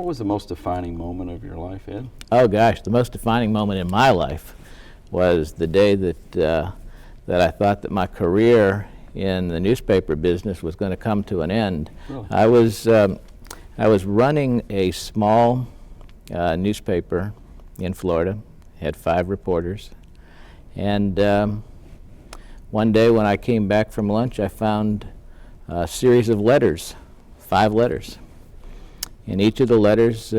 what was the most defining moment of your life, Ed? Oh gosh, the most defining moment in my life was the day that I thought that my career in the newspaper business was going to come to an end. Really? I was running a small newspaper in Florida, had 5 reporters, and one day when I came back from lunch, I found a series of letters, 5 letters. And each of the letters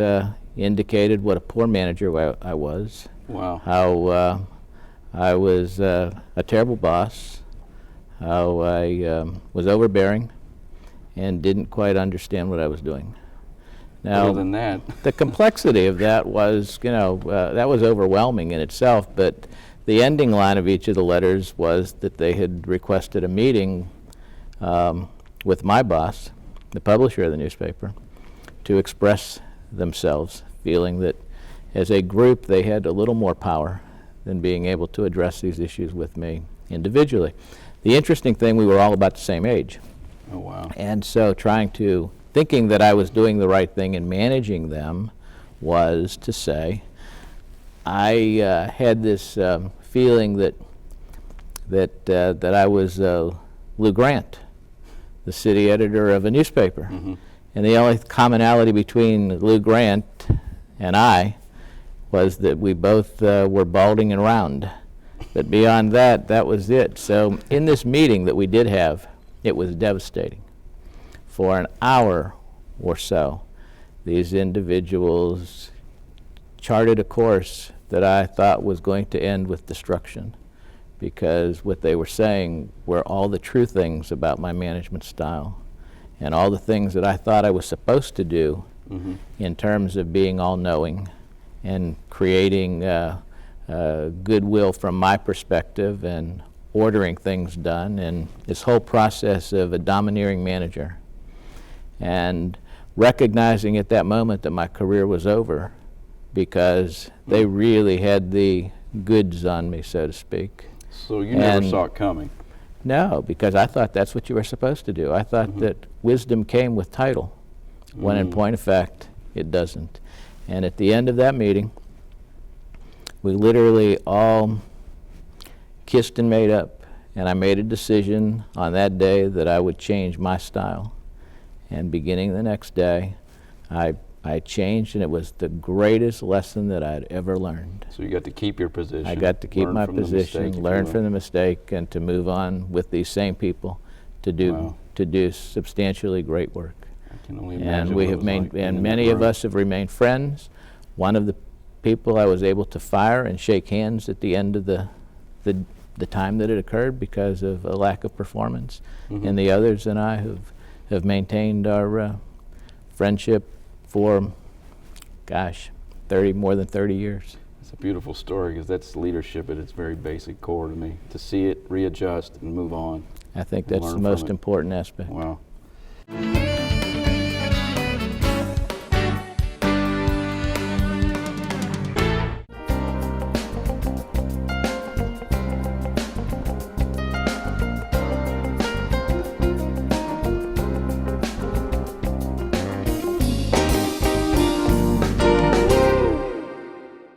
indicated what a poor manager I was. Wow. How I was a terrible boss, how I was overbearing and didn't quite understand what I was doing. Now, Other than that, the complexity of that was, that was overwhelming in itself, but the ending line of each of the letters was that they had requested a meeting with my boss, the publisher of the newspaper, to express themselves, feeling that as a group they had a little more power than being able to address these issues with me individually. The interesting thing, we were all about the same age. oh wow. And so thinking that I was doing the right thing in managing them was to say, I had this feeling that I was Lou Grant, the city editor of a newspaper. Mm-hmm. And the only commonality between Lou Grant and I was that we both were balding and round. But beyond that, that was it. So in this meeting that we did have, it was devastating. For an hour or so, these individuals charted a course that I thought was going to end with destruction, because what they were saying were all the true things about my management style and all the things that I thought I was supposed to do Mm-hmm. in terms of being all-knowing and creating goodwill from my perspective and ordering things done, and this whole process of a domineering manager. And recognizing at that moment that my career was over, because they really had the goods on me, so to speak. So you never saw it coming? No, because I thought that's what you were supposed to do. I thought that wisdom came with title, when in point of fact, it doesn't. And at the end of that meeting, we literally all kissed and made up, and I made a decision on that day that I would change my style. And beginning the next day, I changed, and it was the greatest lesson that I'd ever learned. So you got to keep your position. I got to keep my position, learn from the the mistake, and to move on with these same people to do substantially great work. I can only imagine. And we have and many of us have remained friends. One of the people I was able to fire and shake hands at the end of the time that it occurred because of a lack of performance, and the others and I have maintained our friendship for, gosh, more than 30 years. It's a beautiful story, because that's leadership at its very basic core to me. To see it, readjust, and move on. I think that's the most important aspect. Wow.